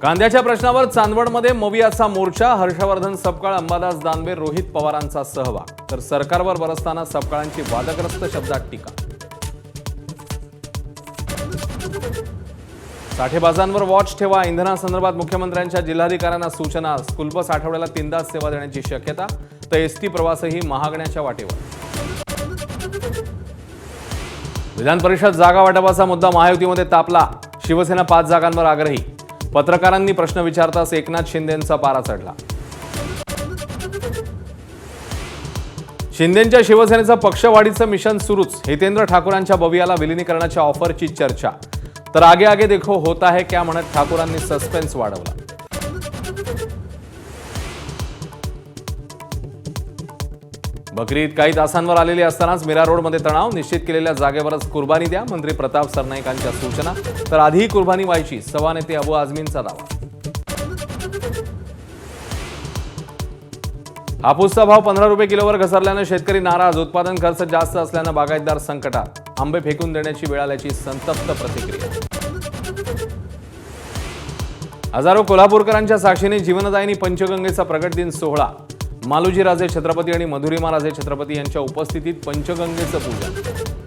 कांद्याच्या प्रश्नावर चांदवडमध्ये मवियाचा मोर्चा, हर्षवर्धन सपकाळ, अंबादास दानवे, रोहित पवारांचा सहभाग. तर सरकारवर बरसताना सपकाळांची वादग्रस्त शब्दात टीका. साठेबाजांवर वॉच ठेवा, इंधनासंदर्भात मुख्यमंत्र्यांच्या जिल्हाधिकाऱ्यांना सूचना. स्कूल बस आठवड्याला 3दा सेवा देण्याची शक्यता, तर एसटी प्रवासही महागण्याच्या वाटेवर. विधान परिषद जागा वाटपाचा मुद्दा महायुतीमध्ये तापला. शिवसेना 5 जागांवर आग्रही. पत्रकारांनी प्रश्न विचारताच एकनाथ शिंदेंचा पारा चढला. शिंदेंच्या शिवसेनेचं पक्षवाढीचं मिशन सुरूच. हितेंद्र ठाकूरांच्या बवियाला विलिनीकरणाच्या ऑफरची चर्चा. तर आगे आगे देखो होता है क्या म्हणत ठाकूरांनी सस्पेन्स वाढवला. बकरी ईद काही तासांवर आलेली असतानाच मीरा रोडमध्ये तणाव. निश्चित केलेल्या जागेवरच कुर्बानी द्या, मंत्री प्रताप सरनाईकांच्या सूचना. तर आधीही कुर्बानी व्हायची, सवा नेते अबू आझमींचा दावा. हापूसचा भाव 15 रुपये किलोवर घसरल्यानं शेतकरी नाराज. उत्पादन खर्च जास्त असल्यानं बागायतदार संकटात. आंबे फेकून देण्याची वेळ आल्याची संतप्त प्रतिक्रिया. हजारो कोल्हापूरकरांच्या साक्षीने जीवनदायिनी पंचगंगेचा प्रगट दिन सोहळा. मालोजी राजे छत्रपती आणि मधुरिमा राजे छत्रपती यांच्या उपस्थितीत पंचगंगेचं पूजन.